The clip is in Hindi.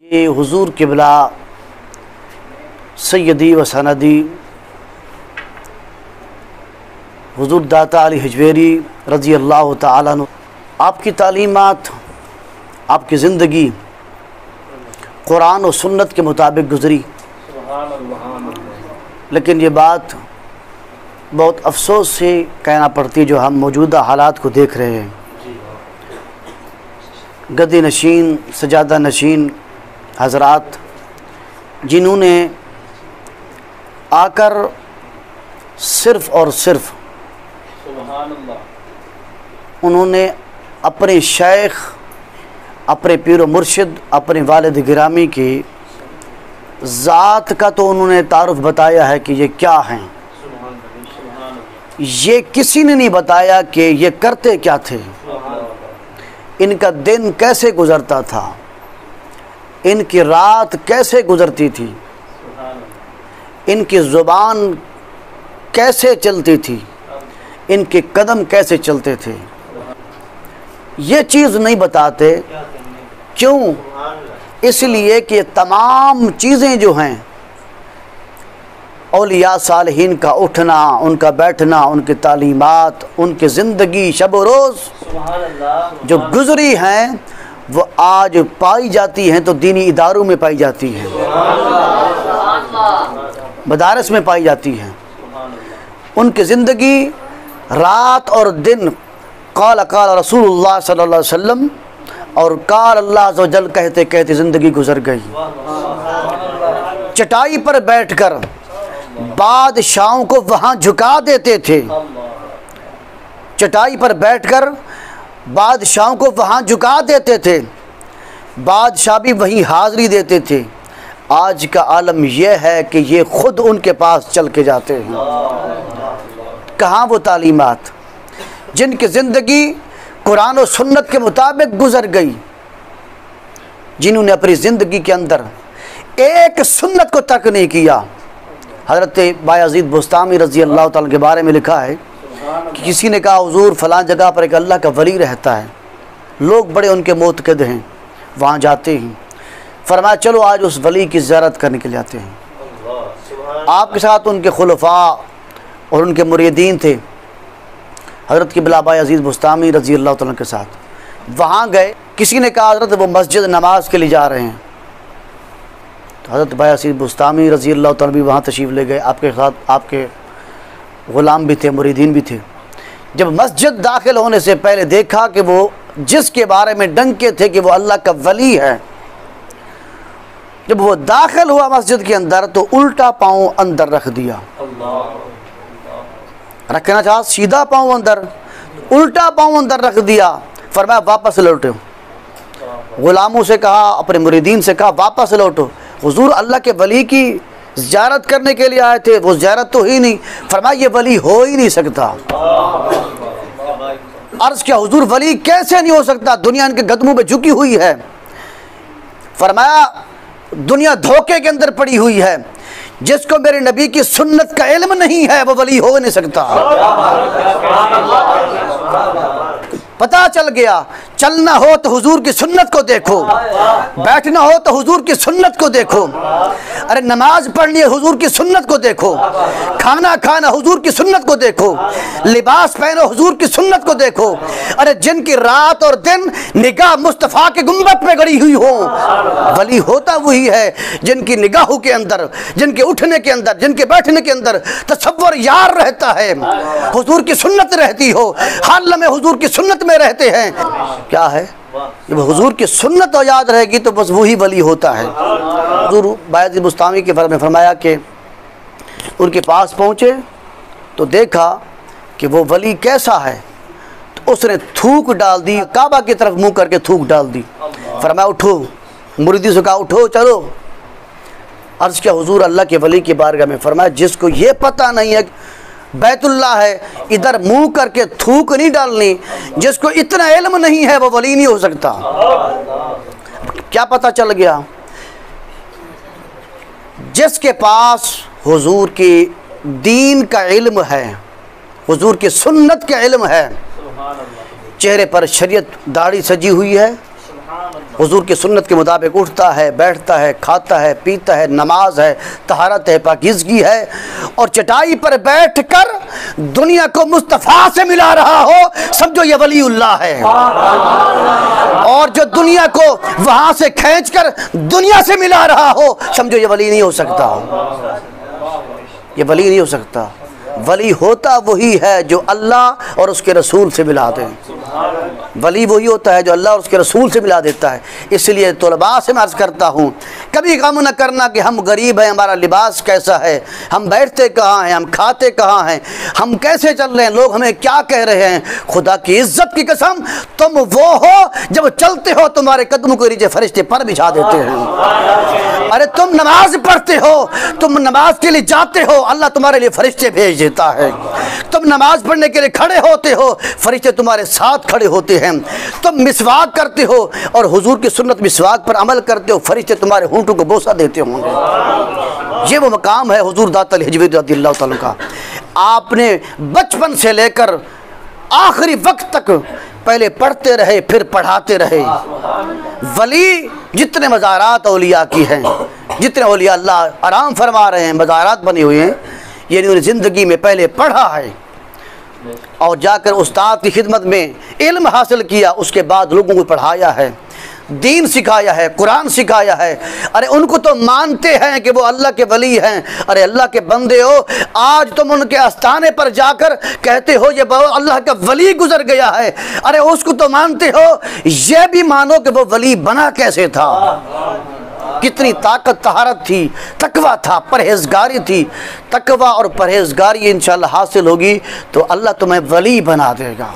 ये हुजूर क़िबला सैयदी व सनदी हुजूर दाता अली हजवेरी रज़ी अल्लाह ताला अन्हु, आपकी तालीमात, आपकी ज़िंदगी कुरान और सुन्नत के मुताबिक गुज़री। लेकिन ये बात बहुत अफसोस से कहना पड़ती है जो हम मौजूदा हालात को देख रहे हैं। गद्दी नशीन, सजादा नशीन हज़रात जिन्होंने आकर सिर्फ़ और सिर्फ उन्होंने अपने शेख, अपने पीर व मुर्शिद, अपने वालिद गिरामी की ज़ात का तो उन्होंने तारुफ बताया है कि ये क्या हैं। ये किसी ने नहीं बताया कि ये करते क्या थे, इनका दिन कैसे गुज़रता था, इनकी रात कैसे गुज़रती थी, इनकी ज़ुबान कैसे चलती थी, इनके कदम कैसे चलते थे। ये चीज़ नहीं बताते। क्यों? इसलिए कि तमाम चीज़ें जो हैं औलिया सालिहीन का उठना, उनका बैठना, उनकी तालीमात, उनकी ज़िंदगी शब व रोज़ जो गुज़री हैं वो आज पाई जाती हैं तो दीनी इदारों में पाई जाती हैं, मदारस में पाई जाती हैं। उनकी ज़िंदगी रात और दिन क़ाल क़ाल रसूलुल्लाह सल्लल्लाहु अलैहि वसल्लम और क़ाल अल्लाह अज़्ज़ व जल कहते कहते ज़िंदगी गुज़र गई। चटाई पर बैठकर बादशाहों को वहाँ झुका देते थे, चटाई पर बैठकर बादशाहों को वहाँ झुका देते थे, बादशाह भी वहीं हाज़री देते थे। आज का आलम यह है कि ये ख़ुद उनके पास चल के जाते हैं। कहाँ वो तालीमात जिनकी ज़िंदगी कुरान और सुन्नत के मुताबिक गुज़र गई, जिन्होंने अपनी ज़िंदगी के अंदर एक सुन्नत को तर्क नहीं किया। हज़रत बायज़ीद बुस्तामी रज़ी अल्लाह ताला के बारे में लिखा है कि किसी ने कहा हुज़ूर फ़लाँ जगह पर एक अल्लाह का वली रहता है, लोग बड़े उनके मोतक़िद हैं, वहाँ जाते हैं। फरमाया चलो आज उस वली की ज़ियारत करने के लिए आते हैं। आपके साथ उनके खुलफा और उनके मुरीदीन थे। हज़रत क़िबला बायज़ीद बुस्तामी रज़ी अल्लाह ताला के साथ वहाँ गए। किसी ने कहा हज़रत वो मस्जिद नमाज के लिए जा रहे हैं, तो हज़रत बायज़ीद बुस्तामी रज़ी अल्लाह ताला भी वहाँ तशरीफ़ ले गए। आपके साथ आपके ग़ुलाम भी थे, मुरीदीन भी थे। जब मस्जिद दाखिल होने से पहले देखा कि वो जिसके बारे में डंके थे कि वो अल्लाह का वली है, जब वो दाखिल हुआ मस्जिद के अंदर तो उल्टा पाँव अंदर रख दिया। रखना चाहा सीधा पाँव अंदर, उल्टा पाँव अंदर रख दिया। फरमाया वापस लौटो। ग़ुलामों से कहा, अपने मुरीदीन से कहा वापस लौटो, हुजूर अल्लाह के वली की ज़ियारत करने के लिए आए थे, वो ज़ियारत तो ही नहीं। फरमाया ये वली हो ही नहीं सकता। अर्ज़ किया हुजूर वली कैसे नहीं हो सकता, दुनिया इनके कदमों पे झुकी हुई है। फरमाया दुनिया धोखे के अंदर पड़ी हुई है, जिसको मेरे नबी की सुन्नत का इल्म नहीं है वो वली हो नहीं सकता। पता चल गया, चलना हो तो हुजूर की सुन्नत को देखो, बैठना हो तो हुजूर की सुन्नत को देखो, अरे नमाज पढ़नी है हुजूर की सुन्नत को देखो, खाना खाना हुजूर की सुन्नत को देखो, लिबास पहनो हुजूर की सुन्नत को देखो। अरे जिनकी रात और दिन निगाह मुस्तफ़ा के गुंबद पे गड़ी हुई हो, वली होता वही है जिनकी निगाहों के अंदर, जिनके उठने के अंदर, जिनके बैठने के अंदर तसव्वुर यार रहता है, हुजूर की सुन्नत रहती हो, हर लम्हे हुजूर की सुन्नत में रहते हैं। क्या है? जब हुजूर की सुन्नत तो याद रहेगी तो बस वही वली होता है। हुजूर बायज़ीद बुस्तामी के बारे में फरमाया कि उनके पास पहुँचे तो देखा कि वो वली कैसा है, तो उसने थूक डाल दी, काबा की तरफ मुँह करके थूक डाल दी। फरमाया उठो, मुरीदी से कहा उठो चलो। अर्ज़ किया हुजूर अल्लाह के वली की बारगाह में। फरमाया जिसको ये पता नहीं है बैतुल्लाह है, इधर मुंह करके थूक नहीं डालनी, जिसको इतना इल्म नहीं है वो वली नहीं हो सकता। क्या पता चल गया? जिसके पास हुजूर की दीन का इल्म है, हुजूर की सुन्नत का इल्म है, चेहरे पर शरीयत दाढ़ी सजी हुई है, हुजूर की सुन्नत के मुताबिक उठता है, बैठता है, खाता है, पीता है, नमाज है, तहारत है, पाकीज़गी है, और चटाई पर बैठकर दुनिया को मुस्तफ़ा से मिला रहा हो, समझो ये वलीउल्लाह है। और जो दुनिया को वहाँ से खींचकर दुनिया से मिला रहा हो, समझो ये वली नहीं हो सकता, ये वली नहीं हो सकता। वली होता वही है जो अल्लाह और उसके रसूल से मिला दे। वली वही होता है जो अल्लाह और उसके रसूल से मिला देता है। इसलिए तलबा से मैं अर्ज़ करता हूँ, कभी गम न करना कि हम गरीब हैं, हमारा लिबास कैसा है, हम बैठते कहाँ हैं, हम खाते कहाँ हैं, हम कैसे चल रहे हैं, लोग हमें क्या कह रहे हैं। खुदा की इज़्ज़त की कसम, तुम वो हो जब चलते हो तुम्हारे कदमों के नीचे फरिश्ते पर बिछा देते हैं। अरे तुम नमाज पढ़ते हो, तुम नमाज के लिए जाते हो, अल्लाह तुम्हारे लिए फरिश्ते भेज देता है। तुम नमाज पढ़ने के लिए खड़े होते हो, फरिश्ते तुम्हारे साथ खड़े होते हैं। तुम मिसवाक करते हो और हुजूर की सुन्नत मिसवाक पर अमल करते हो, फरिश्ते तुम्हारे होंठों को बोसा देते होंगे। ये वो मकाम है हुजूर दातल हिजवी रज़ियल्लाहु ताला का। आपने बचपन से लेकर आखिरी वक्त तक पहले पढ़ते रहे, फिर पढ़ाते रहे। वली जितने मज़ारात औलिया की हैं, जितने औलिया अल्लाह आराम फरमा रहे हैं, मज़ारात बने हुए हैं, ये उन्होंने ज़िंदगी में पहले पढ़ा है और जाकर उस्ताद की खिदमत में इल्म हासिल किया, उसके बाद लोगों को पढ़ाया है, दीन सिखाया है, कुरान सिखाया है। अरे उनको तो मानते हैं कि वो अल्लाह के वली हैं। अरे अल्लाह के बंदे हो, आज तुम उनके आस्थाने पर जाकर कहते हो ये अल्लाह का वली गुजर गया है। अरे उसको तो मानते हो, ये भी मानो कि वो वली बना कैसे था, कितनी ताकत तहारत थी, तकवा था, परहेजगारी थी। तकवा और परहेजगारी इंशाअल्लाह हासिल होगी तो अल्लाह तुम्हें वली बना देगा।